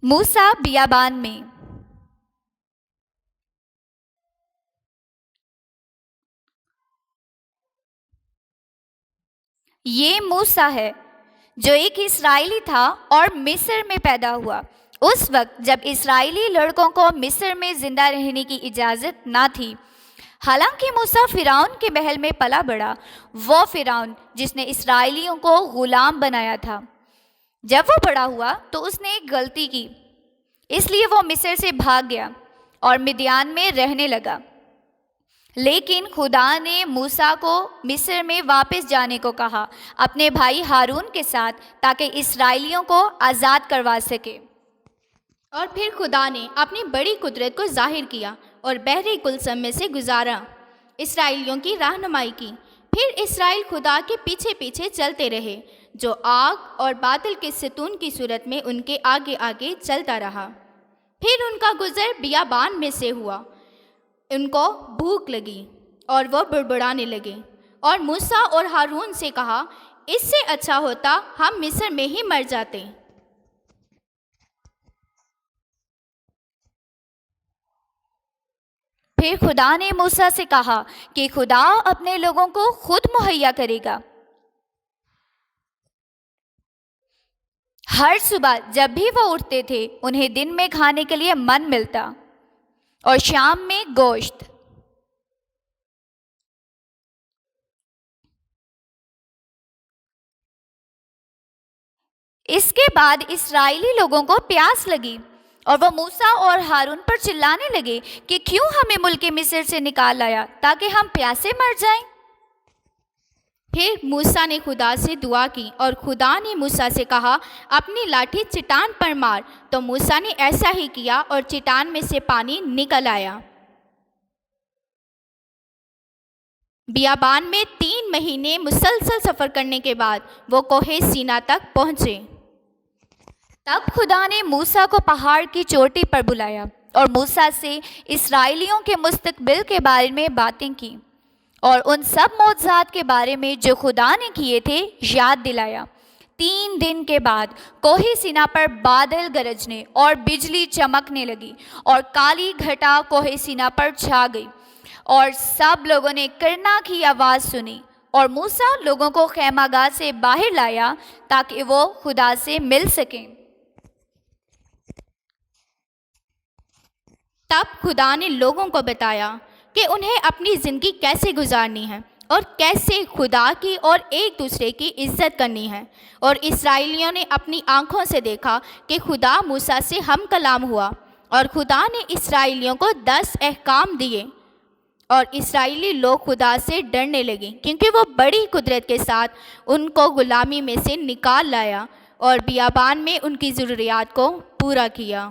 موسیٰ بیابان میں۔ یہ موسیٰ ہے جو ایک اسرائیلی تھا اور مصر میں پیدا ہوا۔ اس وقت جب اسرائیلی لڑکوں کو مصر میں زندہ رہنے کی اجازت نہ تھی، حالانکہ موسیٰ فرعون کے محل میں پلا بڑھا، وہ فرعون جس نے اسرائیلیوں کو غلام بنایا تھا۔ جب وہ بڑا ہوا تو اس نے ایک غلطی کی، اس لیے وہ مصر سے بھاگ گیا اور مدیان میں رہنے لگا۔ لیکن خدا نے موسیٰ کو مصر میں واپس جانے کو کہا اپنے بھائی ہارون کے ساتھ، تاکہ اسرائیلیوں کو آزاد کروا سکے۔ اور پھر خدا نے اپنی بڑی قدرت کو ظاہر کیا اور بحر کلثم میں سے گزارا، اسرائیلیوں کی رہنمائی کی۔ پھر اسرائیل خدا کے پیچھے پیچھے چلتے رہے، جو آگ اور بادل کے ستون کی صورت میں ان کے آگے آگے چلتا رہا۔ پھر ان کا گزر بیابان میں سے ہوا، ان کو بھوک لگی اور وہ بڑبڑانے لگے، اور موسیٰ اور ہارون سے کہا، اس سے اچھا ہوتا ہم مصر میں ہی مر جاتے۔ پھر خدا نے موسیٰ سے کہا کہ خدا اپنے لوگوں کو خود مہیا کرے گا۔ ہر صبح جب بھی وہ اٹھتے تھے، انہیں دن میں کھانے کے لیے من ملتا اور شام میں گوشت۔ اس کے بعد اسرائیلی لوگوں کو پیاس لگی اور وہ موسیٰ اور ہارون پر چلانے لگے کہ کیوں ہمیں ملک مصر سے نکال لایا تاکہ ہم پیاسے مر جائیں۔ پھر موسیٰ نے خدا سے دعا کی اور خدا نے موسیٰ سے کہا، اپنی لاٹھی چٹان پر مار۔ تو موسیٰ نے ایسا ہی کیا اور چٹان میں سے پانی نکل آیا۔ بیابان میں 3 مہینے مسلسل سفر کرنے کے بعد وہ کوہ سینا تک پہنچے۔ تب خدا نے موسیٰ کو پہاڑ کی چوٹی پر بلایا اور موسیٰ سے اسرائیلیوں کے مستقبل کے بارے میں باتیں کی اور ان سب معجزات کے بارے میں جو خدا نے کیے تھے یاد دلایا۔ 3 دن کے بعد کوہ سینا پر بادل گرجنے اور بجلی چمکنے لگی اور کالی گھٹا کوہ سینا پر چھا گئی، اور سب لوگوں نے کرنا کی آواز سنی، اور موسیٰ لوگوں کو خیمہ گاہ سے باہر لایا تاکہ وہ خدا سے مل سکیں۔ تب خدا نے لوگوں کو بتایا کہ انہیں اپنی زندگی کیسے گزارنی ہے اور کیسے خدا کی اور ایک دوسرے کی عزت کرنی ہے۔ اور اسرائیلیوں نے اپنی آنکھوں سے دیکھا کہ خدا موسیٰ سے ہم کلام ہوا، اور خدا نے اسرائیلیوں کو 10 احکام دیے، اور اسرائیلی لوگ خدا سے ڈرنے لگے، کیونکہ وہ بڑی قدرت کے ساتھ ان کو غلامی میں سے نکال لایا اور بیابان میں ان کی ضروریات کو پورا کیا۔